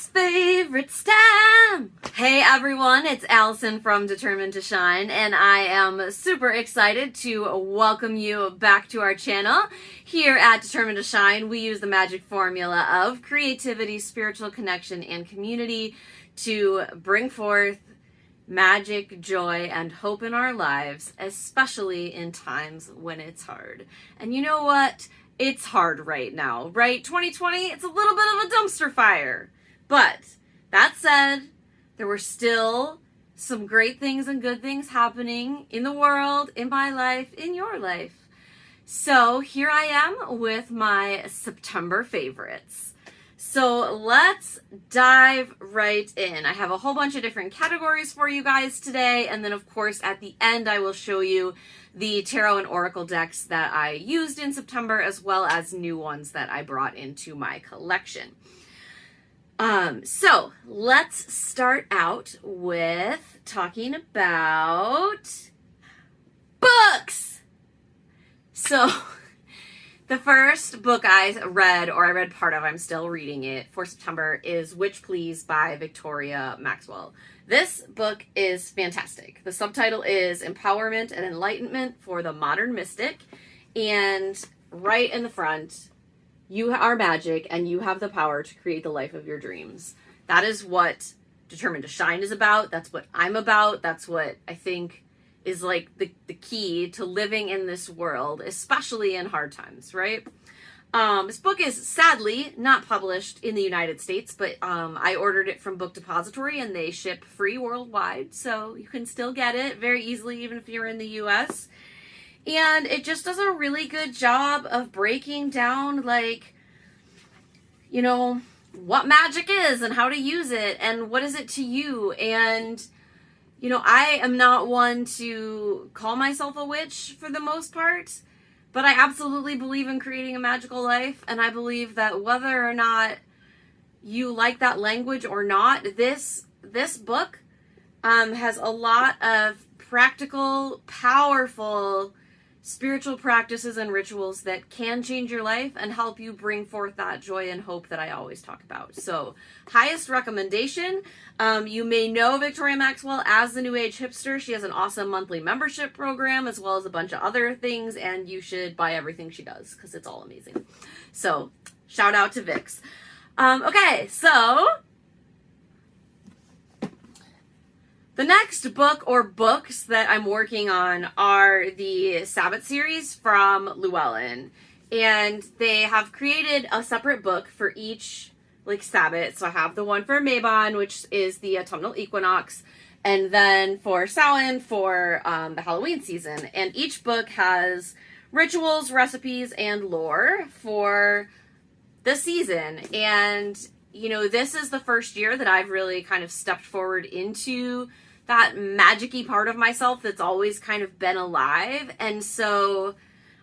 Favorites time! Hey everyone, it's Allyson from Determined to Shine, and I am super excited to welcome you back to our channel. Here at Determined to Shine, we use the magic formula of creativity, spiritual connection, and community to bring forth magic, joy, and hope in our lives, especially in times when it's hard. And you know what? It's hard right now, right? 2020, it's a little bit of a dumpster fire. But that said, there were still some great things and good things happening in the world, in my life, in your life. So here I am with my September favorites. So let's dive right in. I have a whole bunch of different categories for you guys today. And then of course at the end I will show you the tarot and oracle decks that I used in September, as well as new ones that I brought into my collection. So let's start out with talking about books. So the first book I read part of, I'm still reading it for September, is Witch Please by Victoria Maxwell. This book is fantastic. The subtitle is Empowerment and Enlightenment for the Modern Mystic. And right in the front, you are magic and you have the power to create the life of your dreams. That is what Determined to Shine is about. That's what I'm about. That's what I think is like the key to living in this world, especially in hard times, right? This book is sadly not published in the United States, but I ordered it from Book Depository and they ship free worldwide. So you can still get it very easily, even if you're in the US. And it just does a really good job of breaking down, like, you know, what magic is and how to use it and what is it to you. And, you know, I am not one to call myself a witch for the most part, but I absolutely believe in creating a magical life. And I believe that whether or not you like that language or not, this book has a lot of practical, powerful spiritual practices and rituals that can change your life and help you bring forth that joy and hope that I always talk about. So, highest recommendation. You may know Victoria Maxwell as the New Age Hipster. She has an awesome monthly membership program as well as a bunch of other things, and you should buy everything she does because it's all amazing. So, shout out to Vix. Okay, so the next book or books that I'm working on are the Sabbath Series from Llewellyn. And they have created a separate book for each, like, Sabbath. So I have the one for Mabon, which is the autumnal equinox. And then for Samhain, for the Halloween season. And each book has rituals, recipes, and lore for the season. And, you know, this is the first year that I've really kind of stepped forward into that magic-y part of myself that's always kind of been alive. And so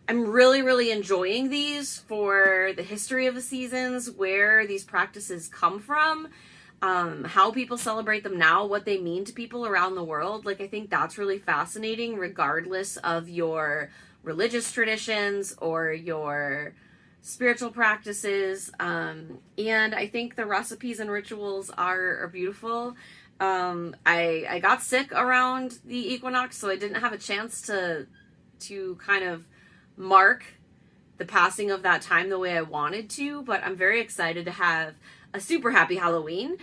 I'm really, really enjoying these for the history of the seasons, where these practices come from, how people celebrate them now, what they mean to people around the world. Like, I think that's really fascinating, regardless of your religious traditions or your spiritual practices. And I think the recipes and rituals are beautiful. I got sick around the equinox, so I didn't have a chance to kind of mark the passing of that time the way I wanted to, but I'm very excited to have a super happy Halloween,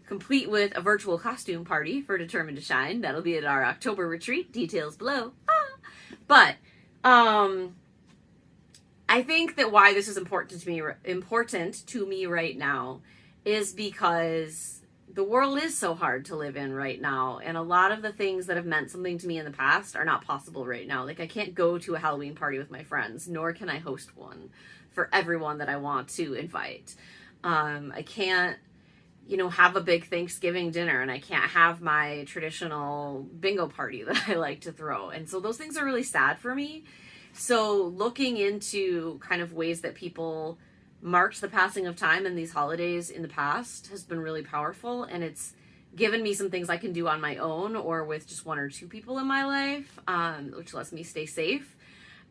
complete with a virtual costume party for Determined to Shine. That'll be at our October retreat. Details below. But I think that why this is important to me right now is because the world is so hard to live in right now, and a lot of the things that have meant something to me in the past are not possible right now. Like, I can't go to a Halloween party with my friends, nor can I host one for everyone that I want to invite. I can't, you know, have a big Thanksgiving dinner, and I can't have my traditional bingo party that I like to throw. And so those things are really sad for me. So looking into kind of ways that people marked the passing of time in these holidays in the past has been really powerful, and it's given me some things I can do on my own or with just one or two people in my life, which lets me stay safe.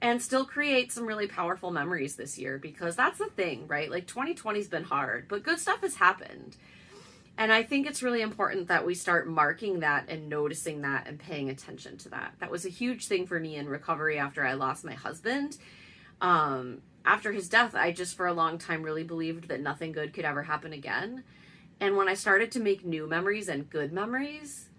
and still create some really powerful memories this year, because that's the thing, right? Like 2020's been hard, but good stuff has happened. And I think it's really important that we start marking that and noticing that and paying attention to that. That was a huge thing for me in recovery after I lost my husband. After his death, I just for a long time really believed that nothing good could ever happen again. And when I started to make new memories and good memories,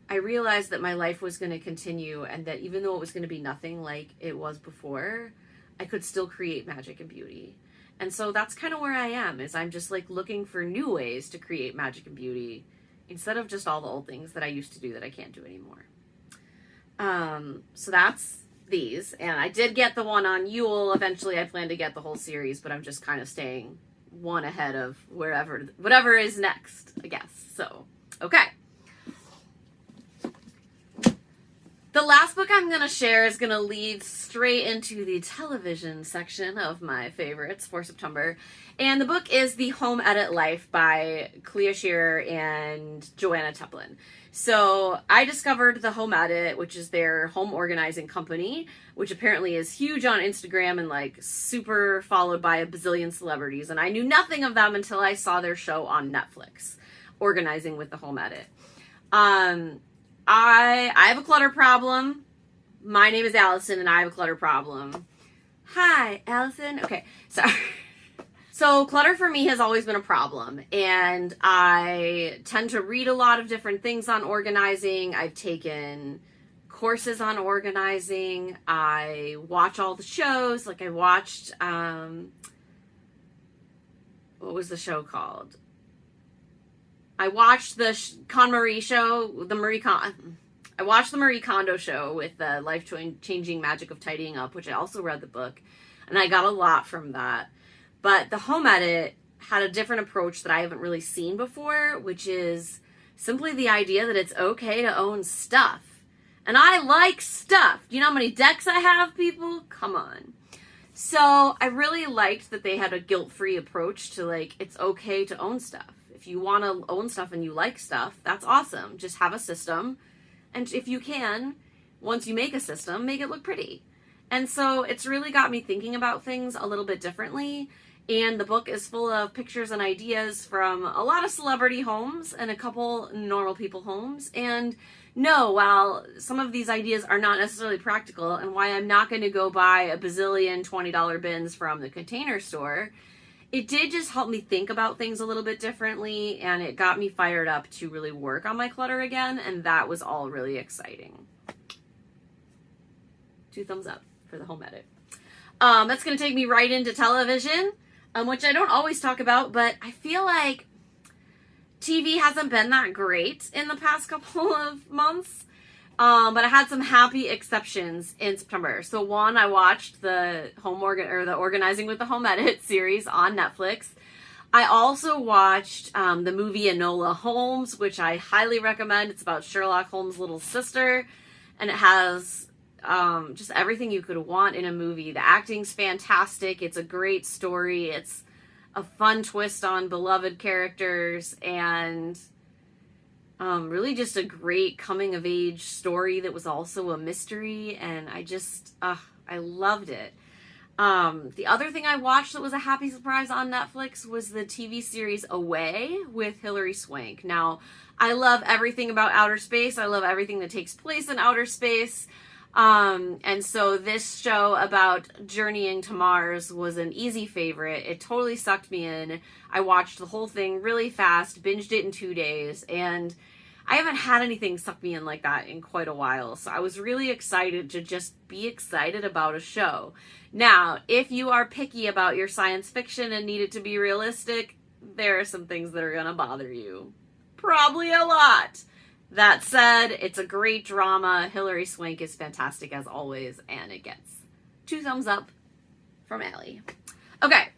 I realized that my life was going to continue, and that even though it was going to be nothing like it was before, I could still create magic and beauty. And so that's kind of where I am, is I'm just like looking for new ways to create magic and beauty instead of just all the old things that I used to do that I can't do anymore. So that's these. And I did get the one on Yule. Eventually I plan to get the whole series, but I'm just kind of staying one ahead of whatever is next, I guess. So, okay. The last book I'm going to share is going to lead straight into the television section of my favorites for September. And the book is The Home Edit Life by Clea Shearer and Joanna Teplin. So I discovered The Home Edit, which is their home organizing company, which apparently is huge on Instagram and like super followed by a bazillion celebrities. And I knew nothing of them until I saw their show on Netflix, Organizing with the Home Edit. I have a clutter problem. My name is Allyson and I have a clutter problem. Hi, Allyson. Okay, sorry. So clutter for me has always been a problem, and I tend to read a lot of different things on organizing. I've taken courses on organizing. I watch all the shows. Like I watched, what was the show called? I watched the KonMari show, I watched the Marie Kondo show with the life-changing magic of tidying up, which I also read the book, and I got a lot from that. But the Home Edit had a different approach that I haven't really seen before, which is simply the idea that it's okay to own stuff. And I like stuff. Do you know how many decks I have, people? Come on. So I really liked that they had a guilt-free approach to, like, it's okay to own stuff. If you want to own stuff and you like stuff, that's awesome. Just have a system. And if you can, once you make a system, make it look pretty. And so it's really got me thinking about things a little bit differently. And the book is full of pictures and ideas from a lot of celebrity homes and a couple normal people homes. And no, while some of these ideas are not necessarily practical, and why I'm not going to go buy a bazillion $20 bins from the Container Store, it did just help me think about things a little bit differently, and it got me fired up to really work on my clutter again, and that was all really exciting. 2 thumbs up for the Home Edit. That's going to take me right into television, which I don't always talk about, but I feel like TV hasn't been that great in the past couple of months. But I had some happy exceptions in September. So one, I watched the Organizing with the Home Edit series on Netflix. I also watched the movie Enola Holmes, which I highly recommend. It's about Sherlock Holmes' little sister, and it has just everything you could want in a movie. The acting's fantastic. It's a great story. It's a fun twist on beloved characters, and really just a great coming-of-age story that was also a mystery, and I loved it. The other thing I watched that was a happy surprise on Netflix was the TV series Away with Hilary Swank. Now, I love everything about outer space. I love everything that takes place in outer space. And so this show about journeying to Mars was an easy favorite. It totally sucked me in. I watched the whole thing really fast, binged it in 2 days, and I haven't had anything suck me in like that in quite a while. So I was really excited to just be excited about a show. Now, if you are picky about your science fiction and need it to be realistic, there are some things that are going to bother you. Probably a lot. That said, it's a great drama. Hilary Swank is fantastic as always, and it gets 2 thumbs up from Allie. Okay,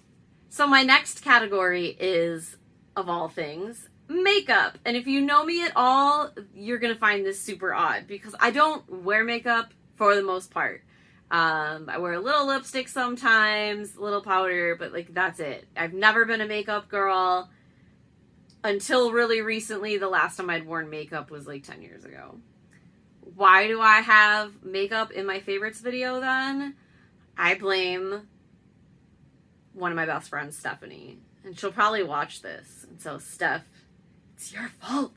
so my next category is, of all things, makeup. And if you know me at all, you're going to find this super odd because I don't wear makeup for the most part. I wear a little lipstick sometimes, a little powder, but like that's it. I've never been a makeup girl until really recently. The last time I'd worn makeup was like 10 years ago. Why do I have makeup in my favorites video then? I blame one of my best friends, Stephanie, and she'll probably watch this. And so, Steph, it's your fault.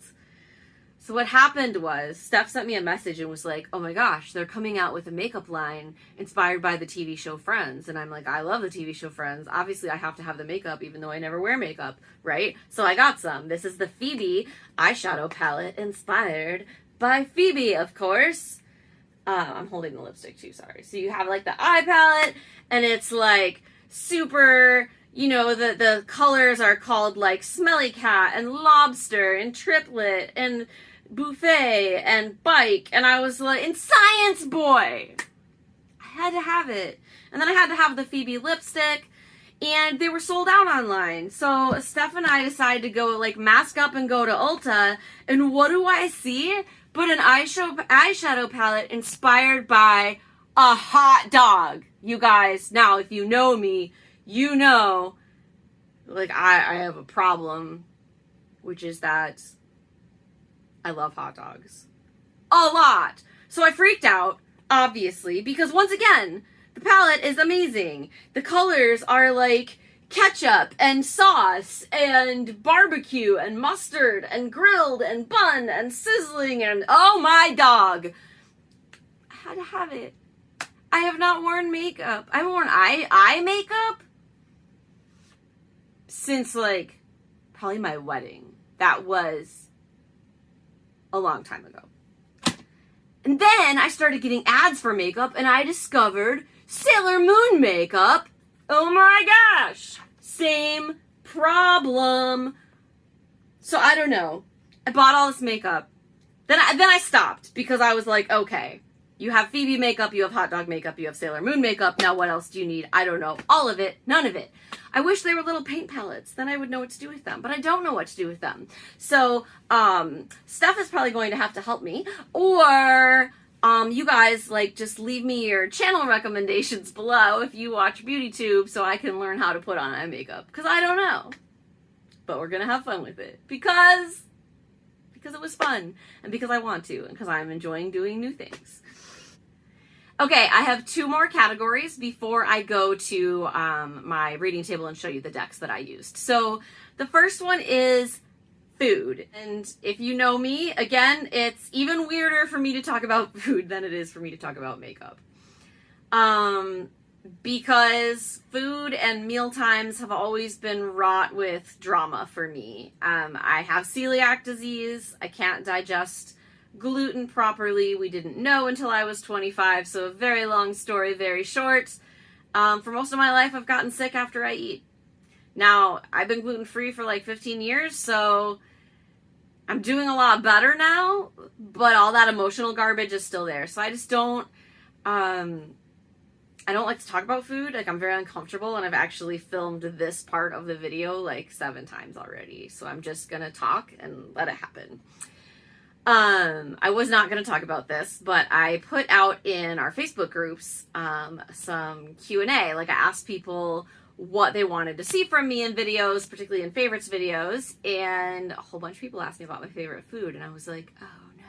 So what happened was Steph sent me a message and was like, oh my gosh, they're coming out with a makeup line inspired by the TV show Friends. And I'm like, I love the TV show Friends. Obviously, I have to have the makeup even though I never wear makeup, right? So I got some. This is the Phoebe eyeshadow palette inspired by Phoebe, of course. I'm holding the lipstick too, sorry. So you have like the eye palette, and it's like super, you know, the colors are called like Smelly Cat and Lobster and Triplet and Buffet and Bike. And I was like, and Science Boy. I had to have it. And then I had to have the Phoebe lipstick, and they were sold out online. So Steph and I decided to go like mask up and go to Ulta. And what do I see? But an eyeshadow palette inspired by a hot dog. You guys, now if you know me, you know, like I have a problem, which is that I love hot dogs. A lot. So I freaked out, obviously, because once again, the palette is amazing. The colors are like ketchup and sauce and barbecue and mustard and grilled and bun and sizzling and oh my dog. I had to have it. I have not worn makeup. I haven't worn eye makeup since like probably my wedding. That was a long time ago. And then I started getting ads for makeup and I discovered Sailor Moon makeup. Oh my gosh. Same problem. So I don't know. I bought all this makeup. Then I stopped because I was like, okay, you have Phoebe makeup, you have hot dog makeup, you have Sailor Moon makeup. Now what else do you need? I don't know. All of it. None of it. I wish they were little paint palettes. Then I would know what to do with them. But I don't know what to do with them. So Steph is probably going to have to help me. Or you guys, like, just leave me your channel recommendations below if you watch BeautyTube so I can learn how to put on eye makeup. Because I don't know. But we're going to have fun with it. Because it was fun. And because I want to. And because I'm enjoying doing new things. Okay, I have 2 more categories before I go to my reading table and show you the decks that I used. So the first one is food. And if you know me, again, it's even weirder for me to talk about food than it is for me to talk about makeup. Because food and meal times have always been wrought with drama for me. I have celiac disease. I can't digest gluten properly. We didn't know until I was 25, so a very long story, very short. For most of my life, I've gotten sick after I eat. Now, I've been gluten-free for like 15 years, so I'm doing a lot better now, but all that emotional garbage is still there. So I just don't, I don't like to talk about food. Like, I'm very uncomfortable, and I've actually filmed this part of the video like 7 times already. So I'm just gonna talk and let it happen. I was not going to talk about this, but I put out in our Facebook groups some Q&A. Like, I asked people what they wanted to see from me in videos, particularly in favorites videos, and a whole bunch of people asked me about my favorite food, and I was like, oh no.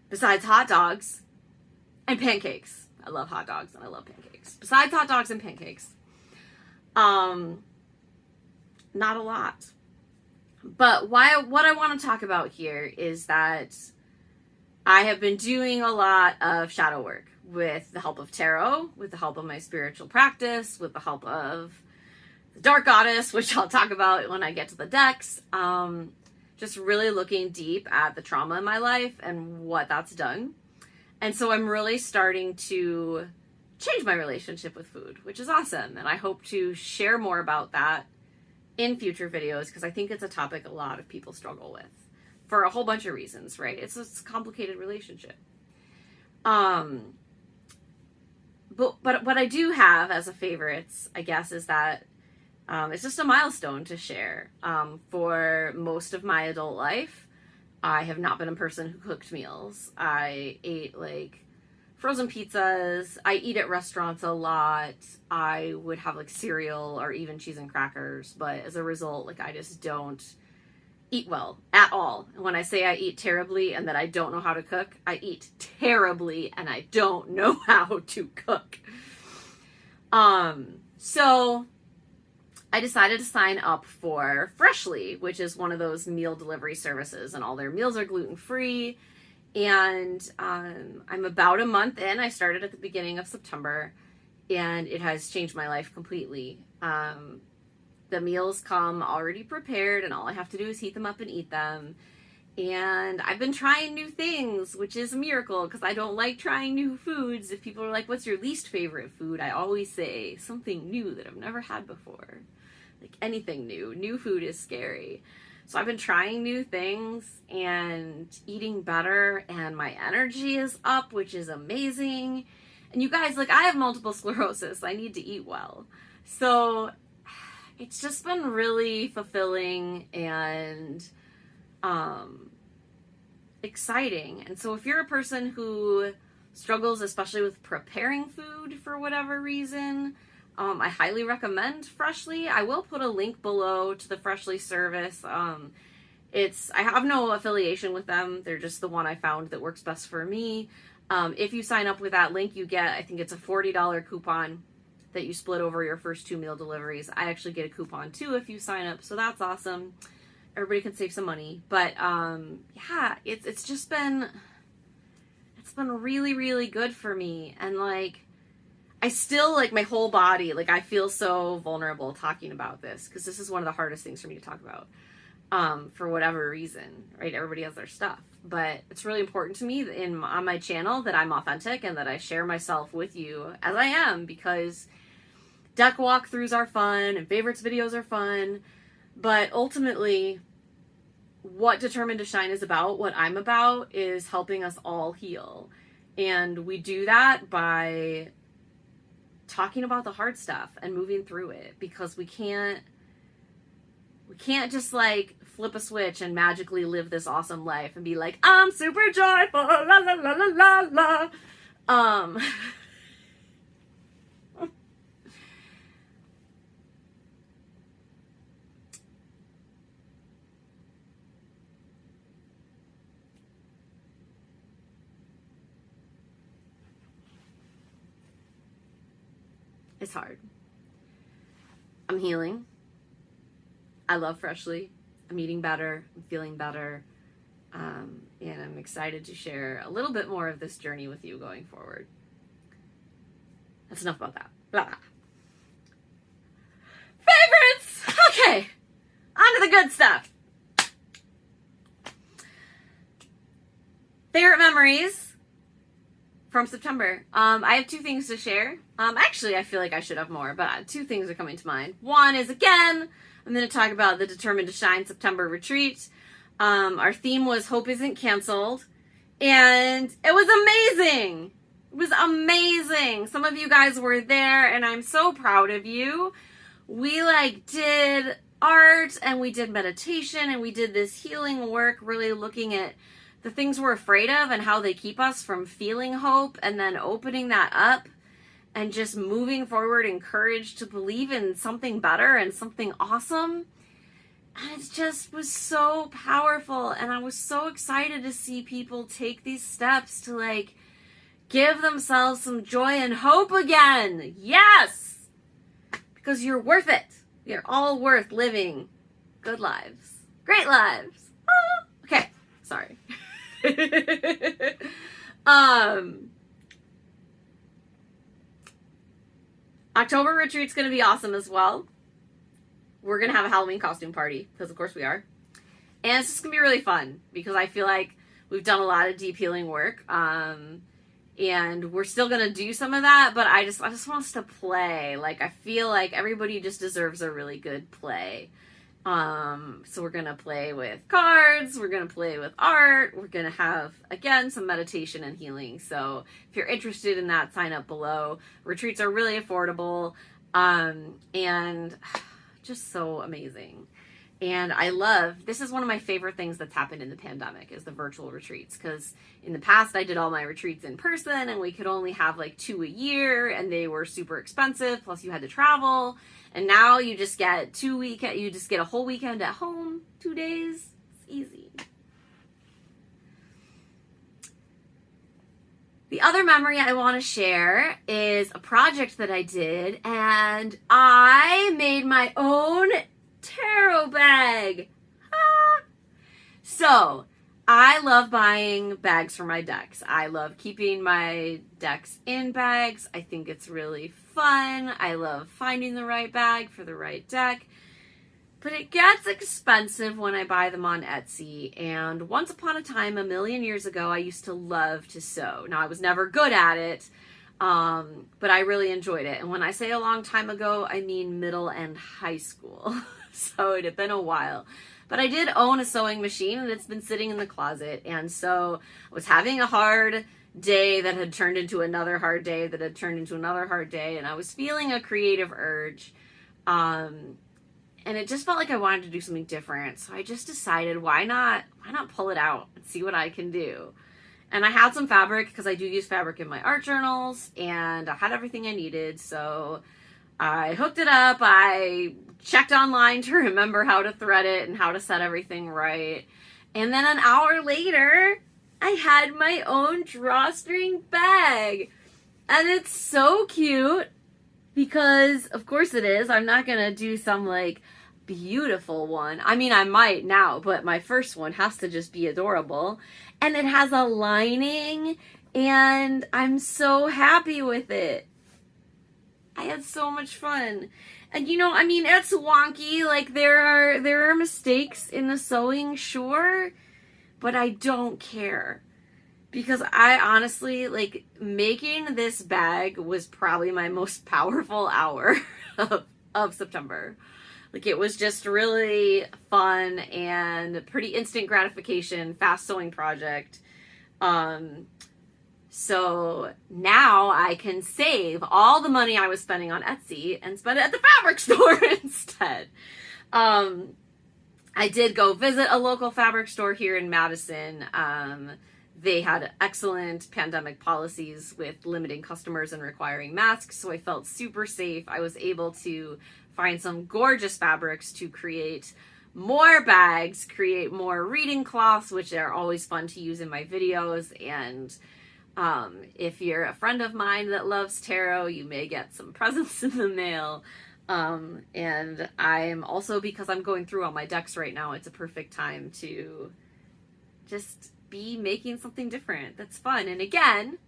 Besides hot dogs and pancakes. I love hot dogs and I love pancakes. Besides hot dogs and pancakes, not a lot. But what I want to talk about here is that I have been doing a lot of shadow work with the help of tarot, with the help of my spiritual practice, with the help of the Dark Goddess, which I'll talk about when I get to the decks. Just really looking deep at the trauma in my life and what that's done. And so I'm really starting to change my relationship with food, which is awesome. And I hope to share more about that in future videos, because I think it's a topic a lot of people struggle with for a whole bunch of reasons, right? It's a complicated relationship. But what I do have as a favorites, I guess, is that it's just a milestone to share. For most of my adult life, I have not been a person who cooked meals. I ate like frozen pizzas. I eat at restaurants a lot. I would have like cereal or even cheese and crackers. But as a result, like I just don't eat well at all. And when I say I eat terribly and that I don't know how to cook, I eat terribly and I don't know how to cook. So I decided to sign up for Freshly, which is one of those meal delivery services, and all their meals are gluten-free. And I'm about a month in. I started at the beginning of September, and it has changed my life completely. The meals come already prepared, and all I have to do is heat them up and eat them. And I've been trying new things, which is a miracle, because I don't like trying new foods. If people are like, what's your least favorite food? I always say something new that I've never had before. Like anything new. New food is scary. So I've been trying new things and eating better, and my energy is up, which is amazing. And you guys, like, I have multiple sclerosis. I need to eat well. So it's just been really fulfilling and exciting. And so if you're a person who struggles, especially with preparing food for whatever reason, I highly recommend Freshly. I will put a link below to the Freshly service. I have no affiliation with them. They're just the one I found that works best for me. If you sign up with that link, you get, I think it's a $40 coupon that you split over your first 2 meal deliveries. I actually get a coupon too if you sign up, so that's awesome. Everybody can save some money. But yeah, it's been really, really good for me. And like, I still, like, my whole body, like, I feel so vulnerable talking about this, because this is one of the hardest things for me to talk about, for whatever reason, right? Everybody has their stuff, but it's really important to me on my channel that I'm authentic and that I share myself with you as I am, because deck walkthroughs are fun and favorites videos are fun, but ultimately what Determined to Shine is about, what I'm about, is helping us all heal. And we do that by talking about the hard stuff and moving through it, because we can't just like flip a switch and magically live this awesome life and be like, I'm super joyful, la la la la la la. It's hard. I'm healing. I love Freshly. I'm eating better. I'm feeling better. And I'm excited to share a little bit more of this journey with you going forward. That's enough about that. Blah. Favorites! Okay. On to the good stuff. Favorite memories from September. I have 2 things to share. Actually, I feel like I should have more, but 2 things are coming to mind. One is, again, I'm going to talk about the Determined to Shine September retreat. Our theme was Hope Isn't Canceled, and it was amazing. It was amazing. Some of you guys were there, and I'm so proud of you. We did art, and we did meditation, and we did this healing work, really looking at the things we're afraid of and how they keep us from feeling hope, and then opening that up and just moving forward, encouraged to believe in something better and something awesome. And it just was so powerful. And I was so excited to see people take these steps to give themselves some joy and hope again. Yes! Because you're worth it. You're all worth living good lives. Great lives. Oh, okay. Sorry. October retreat's going to be awesome as well. We're going to have a Halloween costume party, because of course we are. And it's just going to be really fun, because I feel like we've done a lot of deep healing work. And we're still going to do some of that, but I just want us to play. I feel like everybody just deserves a really good play. So we're going to play with cards, we're going to play with art, we're going to have, again, some meditation and healing. So if you're interested in that, sign up below. Retreats are really affordable, and just so amazing. And this is one of my favorite things that's happened in the pandemic, is the virtual retreats. Because in the past, I did all my retreats in person, and we could only have 2 a year, and they were super expensive, plus you had to travel. And now you just get you just get a whole weekend at home, 2 days, easy. The other memory I want to share is a project that I did, and I made my own tarot bag. Ah. So, I love buying bags for my decks. I love keeping my decks in bags. I think it's really fun. I love finding the right bag for the right deck. But it gets expensive when I buy them on Etsy. And once upon a time, a million years ago, I used to love to sew. Now, I was never good at it, but I really enjoyed it. And when I say a long time ago, I mean middle and high school. So it had been a while. But I did own a sewing machine, and it's been sitting in the closet. And so I was having a hard day that had turned into another hard day that had turned into another hard day. And I was feeling a creative urge. And it just felt like I wanted to do something different. So I just decided, why not pull it out and see what I can do? And I had some fabric, because I do use fabric in my art journals, and I had everything I needed. So I hooked it up. I checked online to remember how to thread it and how to set everything right. And then an hour later, I had my own drawstring bag. And it's so cute. Because, of course it is. I'm not going to do some, like, beautiful one. I mean, I might now, but my first one has to just be adorable. And it has a lining, and I'm so happy with it. I had so much fun. And, you know, I mean, it's wonky. Like, there are mistakes in the sewing, sure, but I don't care. Because I honestly, like, making this bag was probably my most powerful hour of September. Like, it was just really fun and pretty instant gratification, fast sewing project. So now I can save all the money I was spending on Etsy and spend it at the fabric store instead. I did go visit a local fabric store here in Madison. They had excellent pandemic policies with limiting customers and requiring masks, so I felt super safe. I was able to find some gorgeous fabrics to create more bags, create more reading cloths, which are always fun to use in my videos. And if you're a friend of mine that loves tarot, you may get some presents in the mail. And I'm also, because I'm going through all my decks right now, it's a perfect time to just be making something different that's fun. And again,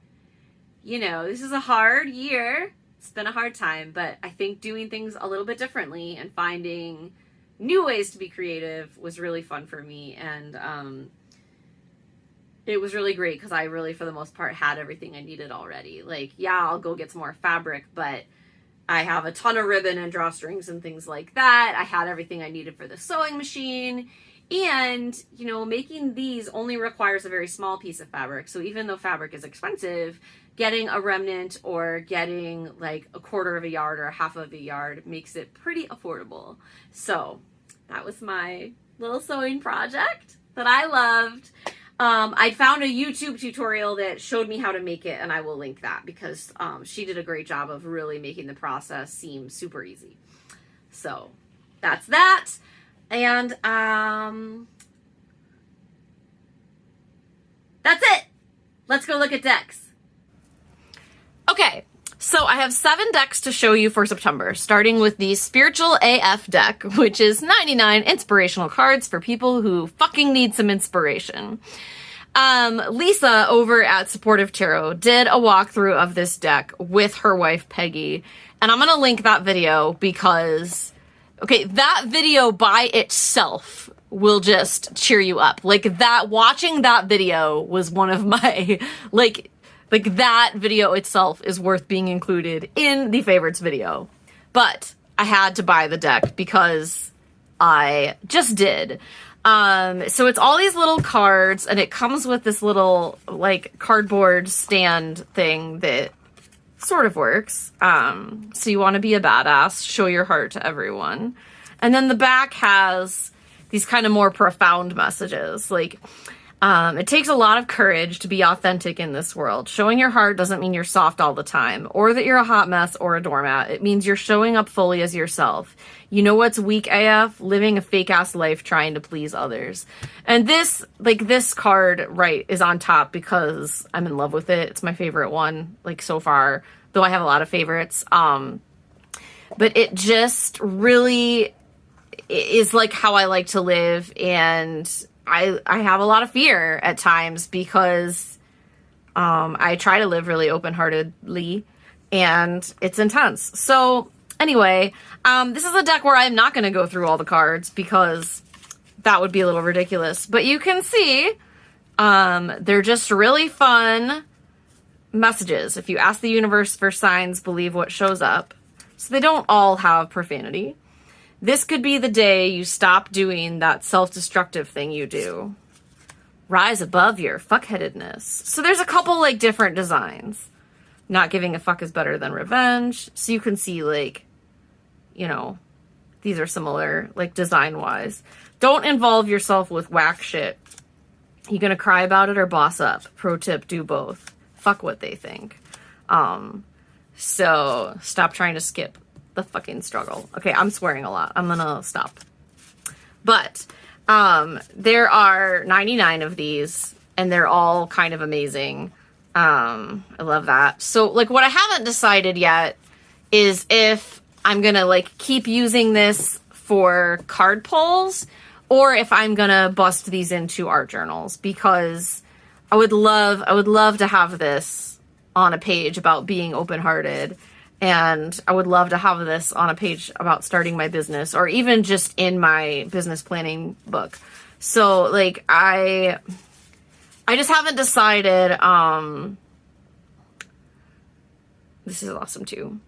you know, this is a hard year. It's been a hard time, but I think doing things a little bit differently and finding new ways to be creative was really fun for me. And it was really great because I really, for the most part, had everything I needed already. Like, yeah, I'll go get some more fabric, but I have a ton of ribbon and drawstrings and things like that. I had everything I needed for the sewing machine. And, you know, making these only requires a very small piece of fabric. So even though fabric is expensive, getting a remnant or getting like a quarter of a yard or a half of a yard makes it pretty affordable. So that was my little sewing project that I loved. I found a YouTube tutorial that showed me how to make it, and I will link that because she did a great job of really making the process seem super easy. So that's that. And that's it. Let's go look at decks. Okay, so I have 7 decks to show you for September, starting with the Spiritual AF deck, which is 99 inspirational cards for people who fucking need some inspiration. Lisa over at Supportive Tarot did a walkthrough of this deck with her wife, Peggy, and I'm going to link that video because, okay, that video by itself will just cheer you up. Like, that, watching that video was one of my, like that video itself is worth being included in the favorites video. But I had to buy the deck because I just did. So it's all these little cards, and it comes with this little, like, cardboard stand thing that sort of works. So you want to be a badass, show your heart to everyone. And then the back has these kind of more profound messages. Like, It takes a lot of courage to be authentic in this world. Showing your heart doesn't mean you're soft all the time, or that you're a hot mess or a doormat. It means you're showing up fully as yourself. You know what's weak AF? Living a fake-ass life trying to please others. And this, like, this card, right, is on top because I'm in love with it. It's my favorite one, like, so far, though I have a lot of favorites. But it just really is, like, how I like to live, and I have a lot of fear at times because I try to live really open-heartedly, and it's intense. So anyway, this is a deck where I'm not going to go through all the cards because that would be a little ridiculous. But you can see they're just really fun messages. If you ask the universe for signs, believe what shows up. So they don't all have profanity. This could be the day you stop doing that self-destructive thing you do. Rise above your fuckheadedness. So there's a couple, like, different designs. Not giving a fuck is better than revenge. So you can see, like, you know, these are similar, like, design-wise. Don't involve yourself with whack shit. You gonna cry about it or boss up? Pro tip, do both. Fuck what they think. So stop trying to skip the fucking struggle. Okay, I'm swearing a lot. I'm gonna stop. But there are 99 of these, and they're all kind of amazing. I love that. So, like, what I haven't decided yet is if I'm gonna, like, keep using this for card pulls, or if I'm gonna bust these into art journals, because I would love to have this on a page about being open-hearted. And I would love to have this on a page about starting my business, or even just in my business planning book. So, like, I just haven't decided. This is awesome too.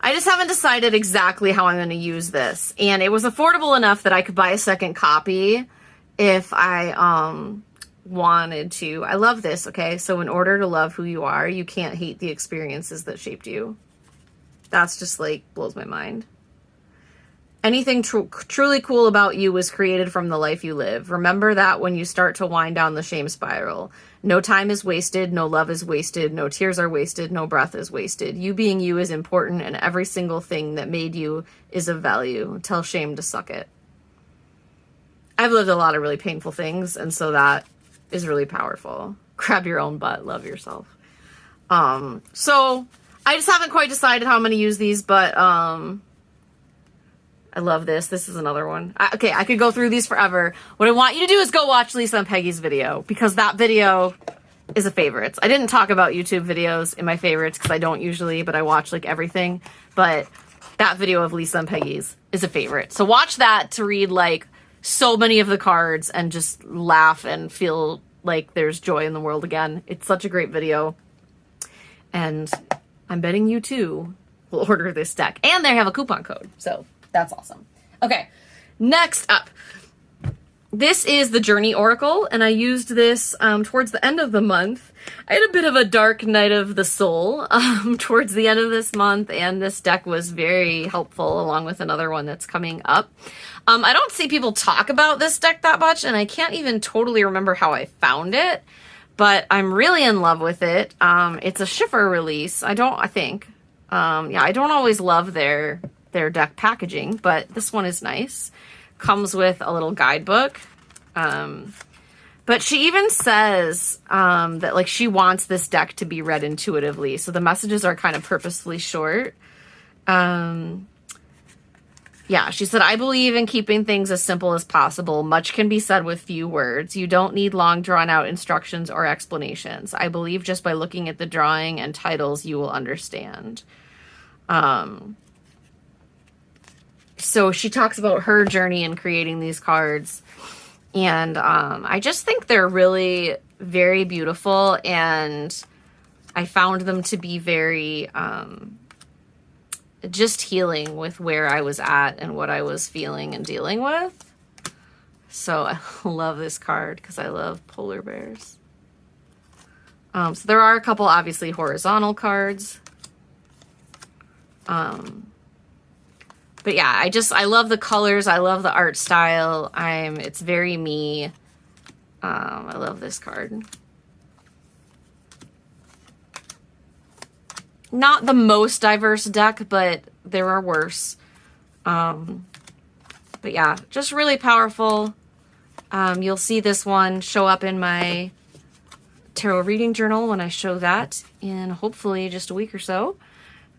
I just haven't decided exactly how I'm going to use this. And it was affordable enough that I could buy a second copy if I wanted to. I love this, okay? So in order to love who you are, you can't hate the experiences that shaped you. That's just, like, blows my mind. Anything truly cool about you was created from the life you live. Remember that when you start to wind down the shame spiral. No time is wasted, no love is wasted, no tears are wasted, no breath is wasted. You being you is important, and every single thing that made you is of value. Tell shame to suck it. I've lived a lot of really painful things, and so that is really powerful. Grab your own butt, love yourself. So I just haven't quite decided how I'm going to use these, but I love this. This is another one. Okay, I could go through these forever. What I want you to do is go watch Lisa and Peggy's video, because that video is a favorites. I didn't talk about YouTube videos in my favorites because I don't usually, but I watch, like, everything. But that video of Lisa and Peggy's is a favorite. So watch that to read, like, so many of the cards and just laugh and feel like there's joy in the world again. It's such a great video. And I'm betting you too will order this deck. And they have a coupon code. So that's awesome. Okay, next up. This is the Journey Oracle, and I used this towards the end of the month. I had a bit of a dark night of the soul towards the end of this month, and this deck was very helpful, along with another one that's coming up. I don't see people talk about this deck that much, and I can't even totally remember how I found it, but I'm really in love with it. It's a Schiffer release. I don't always love their deck packaging, but this one is nice. Comes with a little guidebook. But she even says that, like, she wants this deck to be read intuitively. So the messages are kind of purposefully short. Yeah, she said, I believe in keeping things as simple as possible. Much can be said with few words. You don't need long, drawn-out instructions or explanations. I believe just by looking at the drawing and titles, you will understand. So she talks about her journey in creating these cards. And I just think they're really very beautiful. And I found them to be very just healing with where I was at and what I was feeling and dealing with. So I love this card because I love polar bears. So there are a couple obviously horizontal cards. But yeah, I love the colors. I love the art style. It's very me. I love this card. Not the most diverse deck, but there are worse. But yeah, just really powerful. You'll see this one show up in my tarot reading journal when I show that in hopefully just a week or so.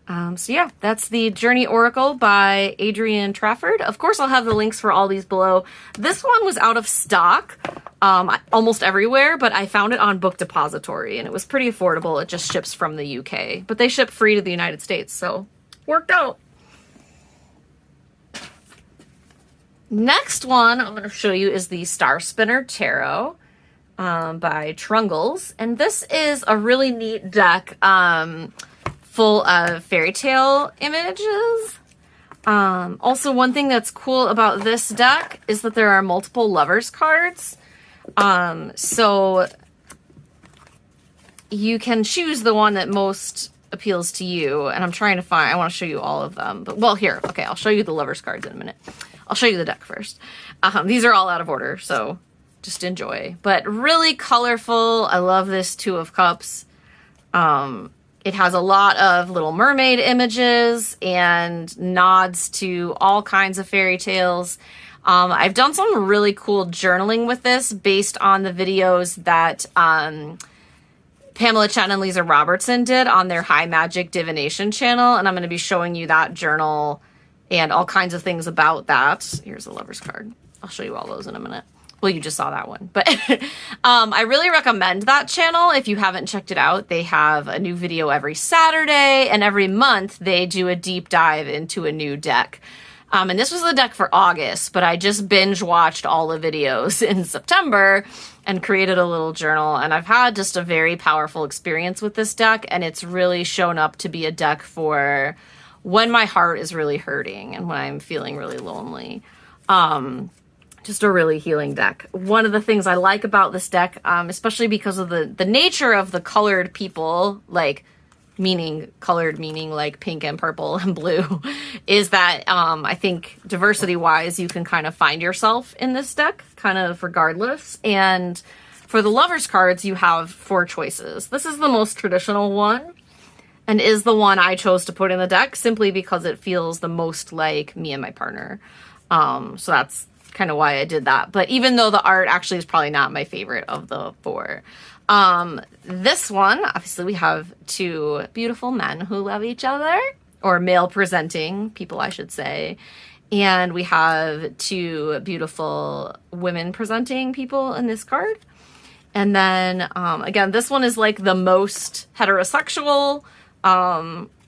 So yeah, that's the Journey Oracle by Adrienne Trafford. Of course, I'll have the links for all these below. This one was out of stock almost everywhere, but I found it on Book Depository, and it was pretty affordable. It just ships from the UK, but they ship free to the United States, so worked out. Next one I'm going to show you is the Star Spinner Tarot by Trungles, and this is a really neat deck full of fairy tale images. Also, one thing that's cool about this deck is that there are multiple lovers cards. So you can choose the one that most appeals to you. And I'm trying to find, I want to show you all of them. But, well, here, okay, I'll show you the lovers cards in a minute. I'll show you the deck first. These are all out of order, so just enjoy. But really colorful. I love this Two of Cups. It has a lot of Little Mermaid images and nods to all kinds of fairy tales. I've done some really cool journaling with this based on the videos that Pamela Chen and Lisa Robertson did on their High Magic Divination channel, and I'm going to be showing you that journal and all kinds of things about that. Here's the Lover's card. I'll show you all those in a minute. Well, you just saw that one. But I really recommend that channel if you haven't checked it out. They have a new video every Saturday, and every month they do a deep dive into a new deck. And this was the deck for August, but I just binge watched all the videos in September and created a little journal. And I've had just a very powerful experience with this deck, and it's really shown up to be a deck for when my heart is really hurting and when I'm feeling really lonely. Just a really healing deck. One of the things I like about this deck, especially because of the nature of the colored people, like colored meaning like pink and purple and blue, is that I think diversity-wise, you can kind of find yourself in this deck, kind of regardless. And for the lovers cards, you have 4 choices. This is the most traditional one and is the one I chose to put in the deck simply because it feels the most like me and my partner. So that's kind of why I did that. But even though the art actually is probably not my favorite of the 4. This one, obviously we have 2 beautiful men who love each other, or male presenting people, I should say. And we have 2 beautiful women presenting people in this card. And then, again, this one is like the most heterosexual,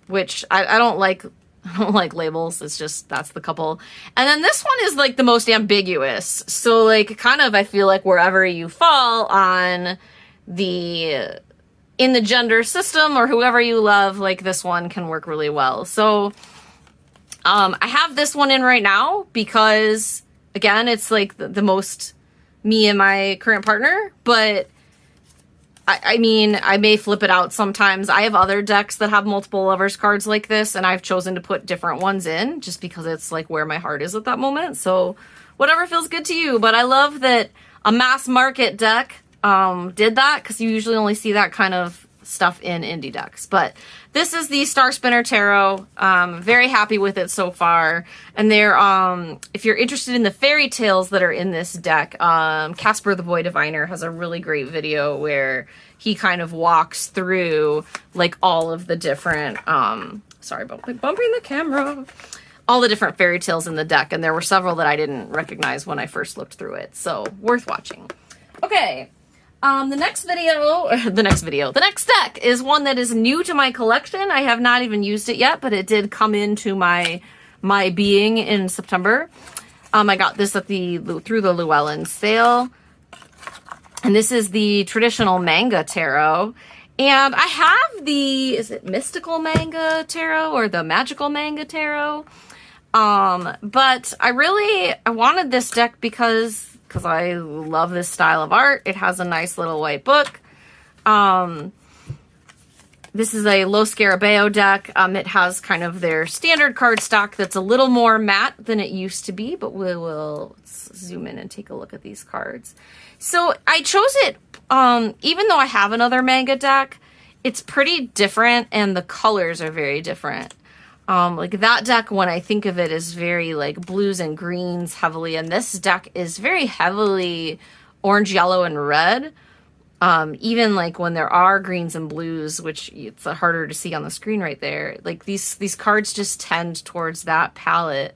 which I don't like. I don't like labels. It's just, that's the couple. And then this one is like the most ambiguous. So like kind of, I feel like wherever you fall on in the gender system or whoever you love, like this one can work really well. So I have this one in right now because again, it's like the most me and my current partner, but I mean, I may flip it out sometimes. I have other decks that have multiple lovers cards like this, and I've chosen to put different ones in just because it's like where my heart is at that moment. So whatever feels good to you. But I love that a mass market deck did that, because you usually only see that kind of stuff in indie decks. But this is the Star Spinner Tarot. Very happy with it so far. And they're, if you're interested in the fairy tales that are in this deck, Casper the Boy Diviner has a really great video where he kind of walks through like all of the different, sorry about bumping the camera, all the different fairy tales in the deck. And there were several that I didn't recognize when I first looked through it. So worth watching. Okay. The next deck is one that is new to my collection. I have not even used it yet, but it did come into my being in September. I got this at through the Llewellyn sale. And this is the traditional Manga Tarot. And I have is it Mystical Manga Tarot or the Magical Manga Tarot? But I wanted this deck because I love this style of art. It has a nice little white book. This is a Los Scarabeo deck. It has kind of their standard card stock that's a little more matte than it used to be, but let's zoom in and take a look at these cards. So I chose it, even though I have another manga deck, it's pretty different and the colors are very different. Like that deck, when I think of it, is very like blues and greens heavily, and this deck is very heavily orange, yellow, and red. Even like when there are greens and blues, which it's harder to see on the screen right there, like these cards just tend towards that palette.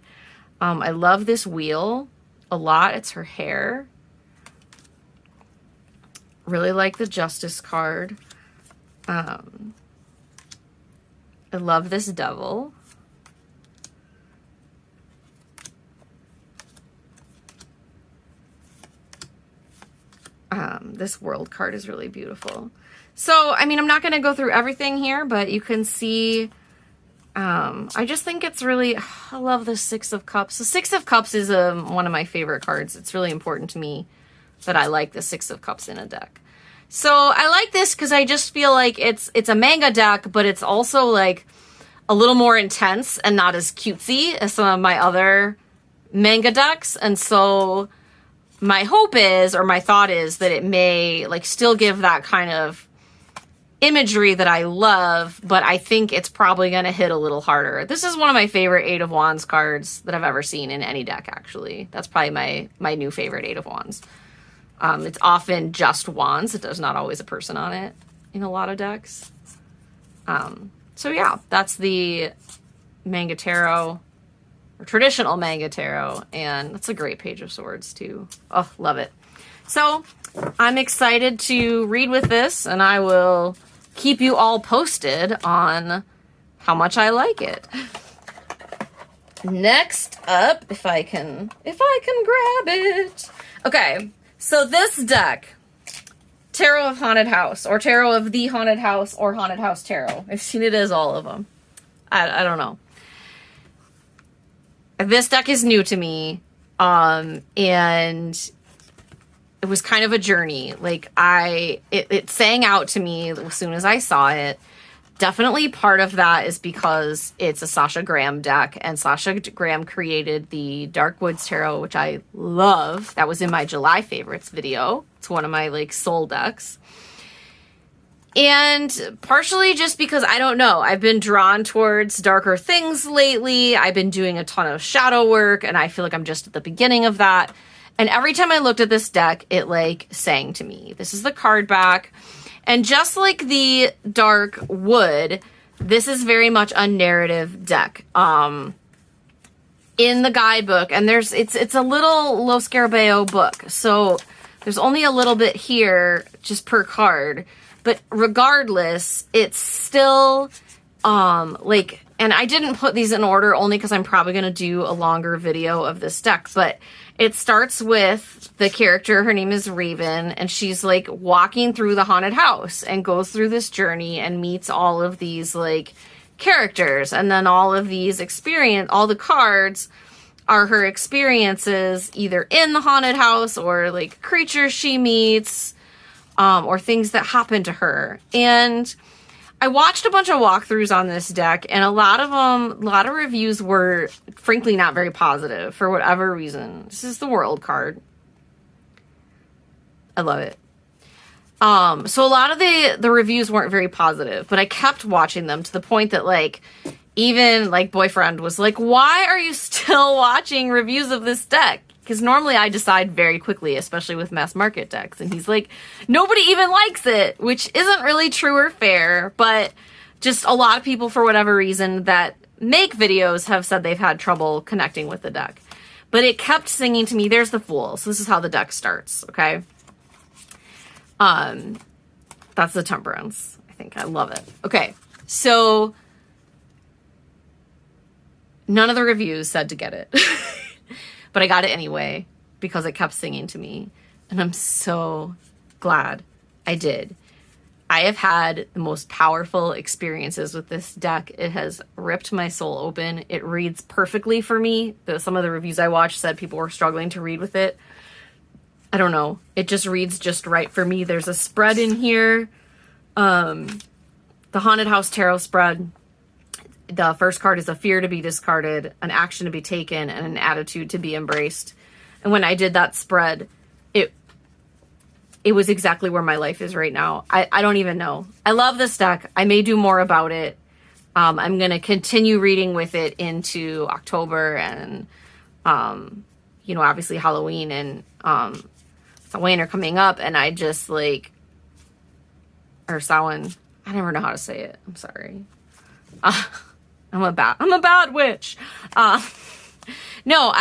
I love this wheel a lot. It's her hair. Really like the Justice card. I love this devil. This world card is really beautiful. So, I mean, I'm not going to go through everything here, but you can see, I just think it's really, I love the Six of Cups. The Six of Cups is one of my favorite cards. It's really important to me that I like the Six of Cups in a deck. So I like this because I just feel like it's a manga deck, but it's also like a little more intense and not as cutesy as some of my other manga decks. And so my hope is, or my thought is, that it may like still give that kind of imagery that I love, but I think it's probably going to hit a little harder. This is one of my favorite Eight of Wands cards that I've ever seen in any deck, actually. That's probably my new favorite Eight of Wands. It's often just wands. It does not always a person on it in a lot of decks. So yeah, that's the Manga Tarot, or traditional Manga Tarot, and that's a great Page of Swords too. Oh, love it. So I'm excited to read with this, and I will keep you all posted on how much I like it. Next up, if I can grab it. Okay, so this deck, Tarot of Haunted House, or Tarot of the Haunted House, or Haunted House Tarot. I've seen it as all of them. I don't know. This deck is new to me, and it was kind of a journey. Like it sang out to me as soon as I saw it. Definitely part of that is because it's a Sasha Graham deck, and Sasha Graham created the Dark Woods Tarot, which I love. That was in my July favorites video. It's one of my like soul decks. And partially just because, I don't know, I've been drawn towards darker things lately. I've been doing a ton of shadow work, and I feel like I'm just at the beginning of that. And every time I looked at this deck, it like sang to me. This is the card back. And just like the Dark Wood, this is very much a narrative deck. In the guidebook, and it's a little Los Scarabeo book, so there's only a little bit here just per card. But regardless, it's still like, and I didn't put these in order only because I'm probably going to do a longer video of this deck, but it starts with the character, her name is Raven, and she's like walking through the haunted house and goes through this journey and meets all of these like characters, and then all of these all the cards are her experiences either in the haunted house or like creatures she meets, or things that happen to her. And I watched a bunch of walkthroughs on this deck, and a lot of reviews were frankly not very positive for whatever reason. This is the World card. I love it. So a lot of the reviews weren't very positive, but I kept watching them to the point that like even like boyfriend was like, why are you still watching reviews of this deck? Because normally I decide very quickly, especially with mass market decks. And he's like, nobody even likes it, which isn't really true or fair, but just a lot of people, for whatever reason, that make videos have said they've had trouble connecting with the deck. But it kept singing to me, there's the Fool. So this is how the deck starts, okay? That's the Temperance. I think I love it. Okay, so none of the reviews said to get it. But I got it anyway because it kept singing to me. And I'm so glad I did. I have had the most powerful experiences with this deck. It has ripped my soul open. It reads perfectly for me. Some of the reviews I watched said people were struggling to read with it. I don't know. It just reads just right for me. There's a spread in here. the Haunted House Tarot spread. The first card is a fear to be discarded, an action to be taken, and an attitude to be embraced. And when I did that spread, it was exactly where my life is right now. I don't even know. I love this deck. I may do more about it. I'm going to continue reading with it into October and, you know, obviously Halloween and Samhain are coming up, and I just like, or Samhain, I never know how to say it. I'm sorry. I'm a bad witch. No,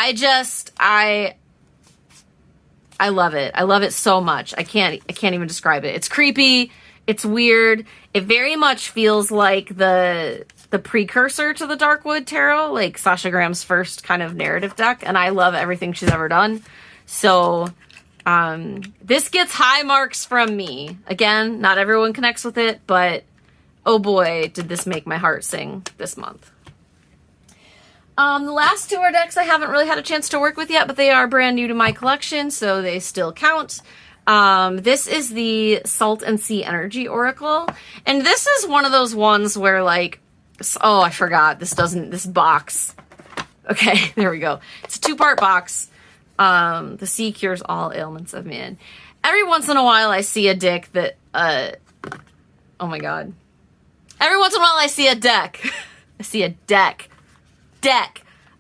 I love it. I love it so much. I can't even describe it. It's creepy. It's weird. It very much feels like the precursor to the Darkwood Tarot, like Sasha Graham's first kind of narrative deck, and I love everything she's ever done. So this gets high marks from me. Again, not everyone connects with it, but oh boy, did this make my heart sing this month. The last two are decks I haven't really had a chance to work with yet, but they are brand new to my collection, so they still count. This is the Salt and Sea Energy Oracle, and this is one of those ones where, like, oh, I forgot, this box. Okay, there we go. It's a 2-part box. The sea cures all ailments of man. Every once in a while I see a deck that, oh my god. Every once in a while I see a deck. I see a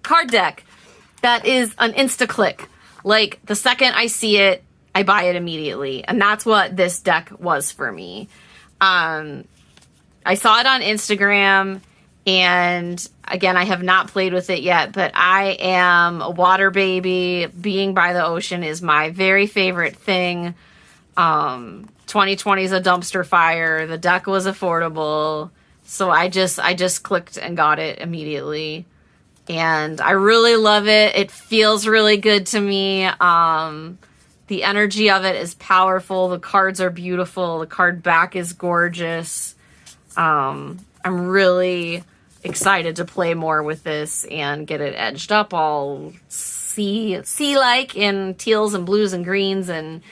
card deck that is an insta-click. Like, the second I see it, I buy it immediately. And that's what this deck was for me. I saw it on Instagram, and again, I have not played with it yet, but I am a water baby. Being by the ocean is my very favorite thing. 2020 is a dumpster fire. The deck was affordable. So I just clicked and got it immediately. And I really love it. It feels really good to me. The energy of it is powerful. The cards are beautiful. The card back is gorgeous. I'm really excited to play more with this and get it edged up all sea-like in teals and blues and greens, and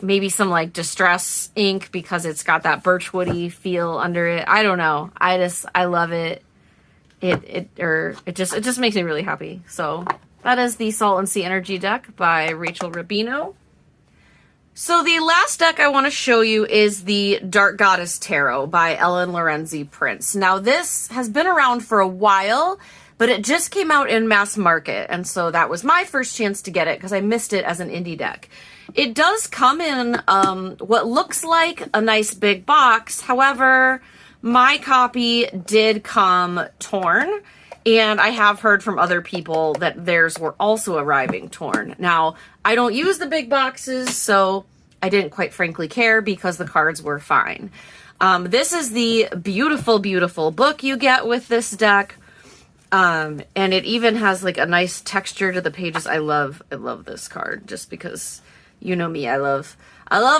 maybe some like distress ink because it's got that birchwoody feel under it. I don't know. I love it. It just makes me really happy. So that is the Salt and Sea Energy deck by Rachel Rubino. So the last deck I want to show you is the Dark Goddess Tarot by Ellen Lorenzi Prince. Now this has been around for a while, but it just came out in mass market, and so that was my first chance to get it because I missed it as an indie deck. It does come in what looks like a nice big box. However, my copy did come torn, and I have heard from other people that theirs were also arriving torn. Now, I don't use the big boxes, so I didn't quite frankly care because the cards were fine. This is the beautiful, beautiful book you get with this deck. And it even has like a nice texture to the pages. I love this card just because you know me. I love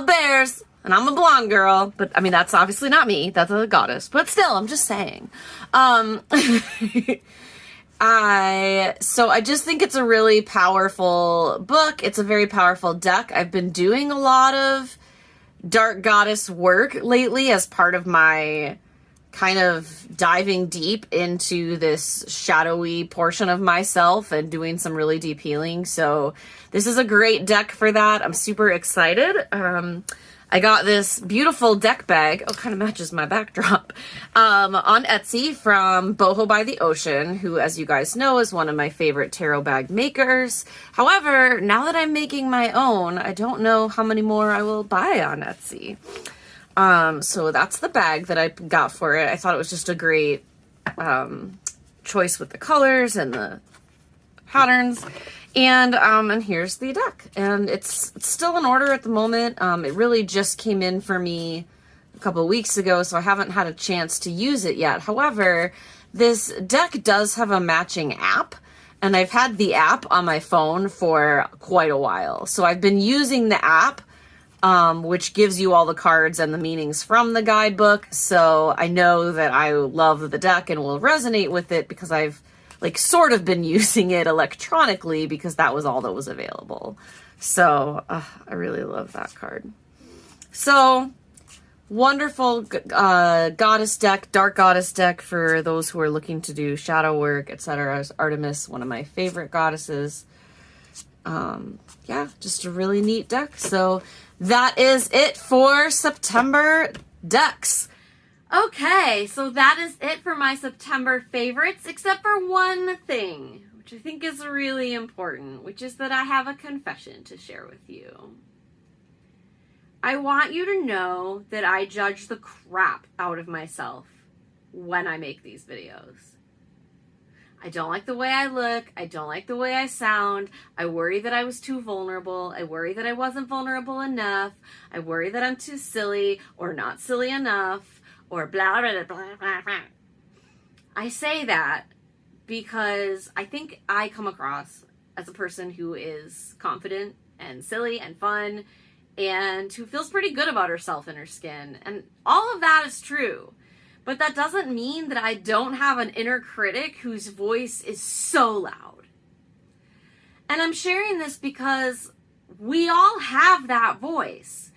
bears, and I'm a blonde girl, but I mean, that's obviously not me. That's a goddess, but still, I'm just saying. So I just think it's a really powerful book. It's a very powerful deck. I've been doing a lot of Dark Goddess work lately as part of my kind of diving deep into this shadowy portion of myself and doing some really deep healing. So this is a great deck for that. I'm super excited. I got this beautiful deck bag. Oh, kind of matches my backdrop. On Etsy from Boho by the Ocean, who, as you guys know, is one of my favorite tarot bag makers. However, now that I'm making my own, I don't know how many more I will buy on Etsy. So that's the bag that I got for it. I thought it was just a great choice with the colors and the patterns. And here's the deck. And it's still in order at the moment. It really just came in for me a couple of weeks ago, so I haven't had a chance to use it yet. However, this deck does have a matching app, and I've had the app on my phone for quite a while. So I've been using the app, which gives you all the cards and the meanings from the guidebook. So I know that I love the deck and will resonate with it because I've like sort of been using it electronically because that was all that was available. So I really love that card. So wonderful goddess deck, dark goddess deck for those who are looking to do shadow work, etc. Artemis, one of my favorite goddesses. Yeah, just a really neat deck. So that is it for September decks. Okay, so that is it for my September favorites, except for one thing, which I think is really important, which is that I have a confession to share with you. I want you to know that I judge the crap out of myself when I make these videos. I don't like the way I look. I don't like the way I sound. I worry that I was too vulnerable. I worry that I wasn't vulnerable enough. I worry that I'm too silly or not silly enough or blah, blah, blah, blah, blah. I say that because I think I come across as a person who is confident and silly and fun and who feels pretty good about herself and her skin. And all of that is true. But that doesn't mean that I don't have an inner critic whose voice is so loud. And I'm sharing this because we all have that voice.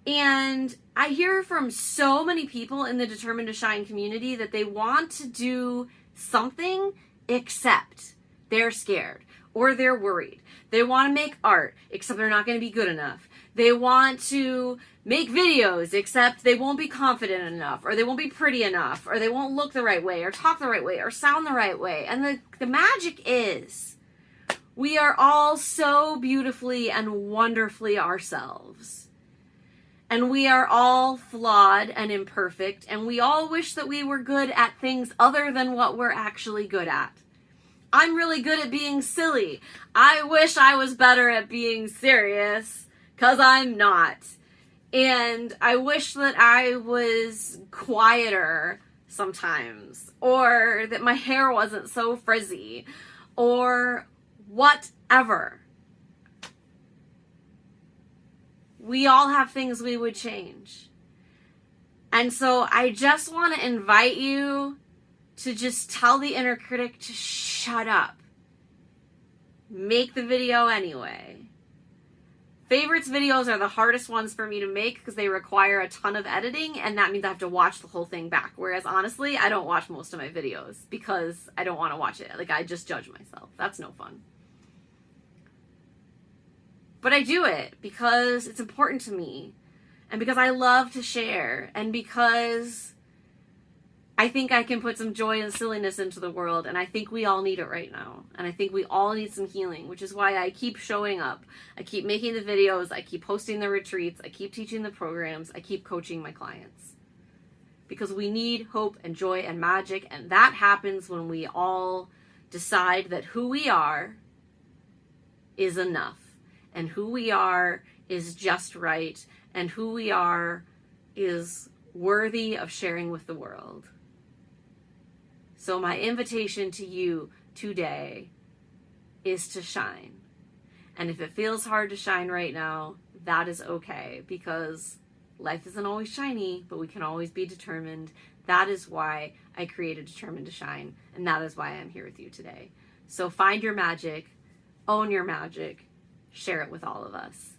And I hear from so many people in the Determined to Shine community that they want to do something except they're scared or they're worried. They want to make art except they're not going to be good enough. They want to make videos, except they won't be confident enough, or they won't be pretty enough, or they won't look the right way, or talk the right way, or sound the right way. And the magic is, we are all so beautifully and wonderfully ourselves. And we are all flawed and imperfect, and we all wish that we were good at things other than what we're actually good at. I'm really good at being silly. I wish I was better at being serious, because I'm not. And I wish that I was quieter sometimes, or that my hair wasn't so frizzy, or whatever. We all have things we would change. And so I just want to invite you to just tell the inner critic to shut up. Make the video anyway. Favorites videos are the hardest ones for me to make because they require a ton of editing, and that means I have to watch the whole thing back. Whereas honestly, I don't watch most of my videos because I don't want to watch it. Like, I just judge myself. That's no fun. But I do it because it's important to me, and because I love to share, and because I think I can put some joy and silliness into the world, and I think we all need it right now. And I think we all need some healing, which is why I keep showing up. I keep making the videos, I keep hosting the retreats, I keep teaching the programs, I keep coaching my clients. Because we need hope and joy and magic, and that happens when we all decide that who we are is enough, and who we are is just right, and who we are is worthy of sharing with the world. So my invitation to you today is to shine. And if it feels hard to shine right now, that is okay, because life isn't always shiny, but we can always be determined. That is why I created Determined to Shine, and that is why I'm here with you today. So find your magic, own your magic, share it with all of us.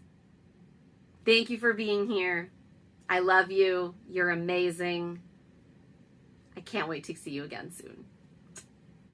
Thank you for being here. I love you. You're amazing. I can't wait to see you again soon.